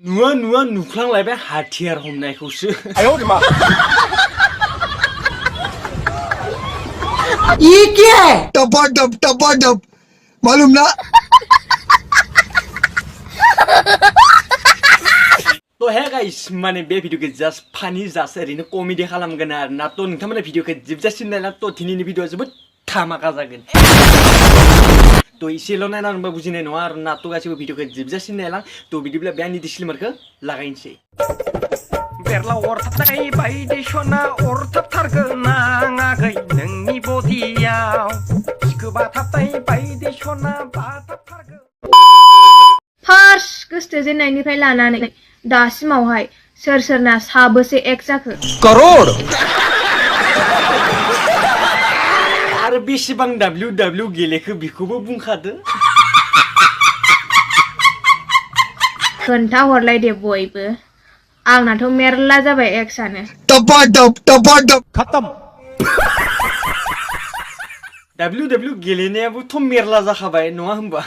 नुवा नुख्लांलायबाय हाथियार हमनायखौसो ये क्या है? टपा मालूम ना? तो है गाइस माने बे भिडिअखौ जास्ट फानि जास्ट ओरैनो कमेडि खालामगोन आरो ना तो नोंथांमोना भिडिअखौ जोबजासिम नायना तो दिनैनि भिडिअआ जोबोद धामाका जागोन तो एसेल' नायनानैबा बुजिनाय नङा आरो ना तो गासिबो भिडिअखौ जोबजासिम नायलां तो बिदिब्ला बे आंनि डिसक्लेमारखौ लागायनोसै बेरला अरथाबनाय बायदिसना अरथाबथारगोन नाङाखै नोंनि बडियाव सिखोबा थाबनाय बायदिसना बाथाबथारगोन फार्स्ट गोसो जेननायनिफ्राय लानानै दासिमावहाय सोरना साबोसे एक्स जाखो करोड़ आरो बेसेबां WW गेलेखो बेखौबो बुंखादो खोन्था हरलाय दे बयबो आंनाथ' मेरला जाबाय एक्सआनो टपा खत्म WW गेलेनायाबोथ' मेरला जाखाबाय नङा होमबा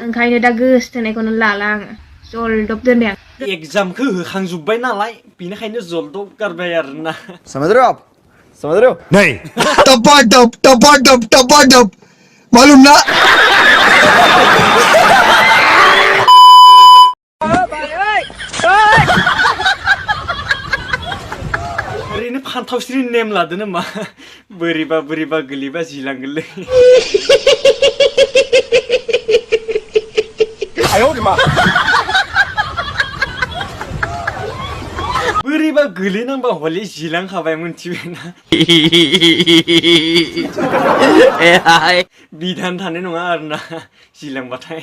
ओंखायनो दा गोसथोनायखौनो लाला आङो जलदब दोनदों आं एग्जामखौ होखांजोब्बाय नालाय बेनिखायनो जलदब गारबाय आरोना समझ रहे हो नहीं टपा मालूम ना? ओरैनो फान्थावस्रि नेम लादो नामा बोरैबा गोलैबा जिलांगोनलै बोरैबा गोलैनांबा हले जिलांखाबाय मोनथिबायना बिधान थानाय नङा आरोना जिलांबाथाय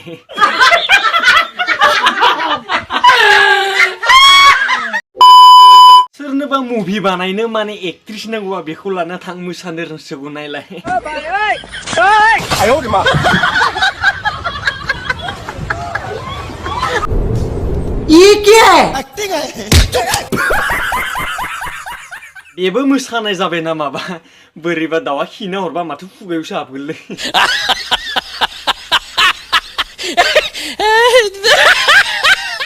सोरनोबा मुभि बानायनो माने एक्ट्रिस नांगौबा बेखौ लाना थां मोसानो रोंसोगौ नायलाय ये क्या है? बेबो मोसानाय जाबाय ना माबा बोरैबा दाउआ खिना हरबा माथो खुगायावसो हाबगोनलै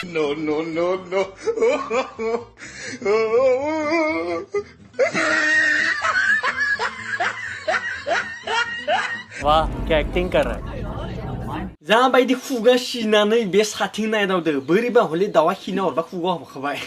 No. वाह क्या एक्टिंग कर रहा है जहाँ बायदि खुगा सिनानै बे साथिं नायदावदो बोरैबा हले दाउआ खिना हरबा खुगा हाबखाबाय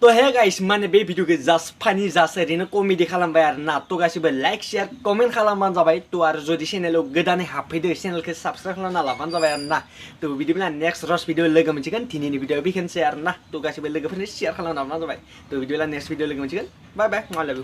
तो है गाइस माने बे भिडिअखौ जास्ट फानि जास्ट ओरैनो कमेडि खालामबाय आरो ना तो गासिबो लाइक शेयार कमेन्ट खालामबानो जाबाय तो आरो जुदि चेनेलाव गोदानै हाबफैदो चेनेलखौ साबस्क्राइब खालामना लाबानो जाबाय आरो ना तो बिदिब्ला नेक्स्ट रस भिडिअ लोगो मोनसिगोन दिनैनि भिडिअ बेखिनिसै आरो ना तो गासिबो लोगोफोरनो शेयार खालामना लाबानो जाबाय तो बिदिब्ला नेक्स्ट भिडिअ लोगो मोनसिगोन बाय बाय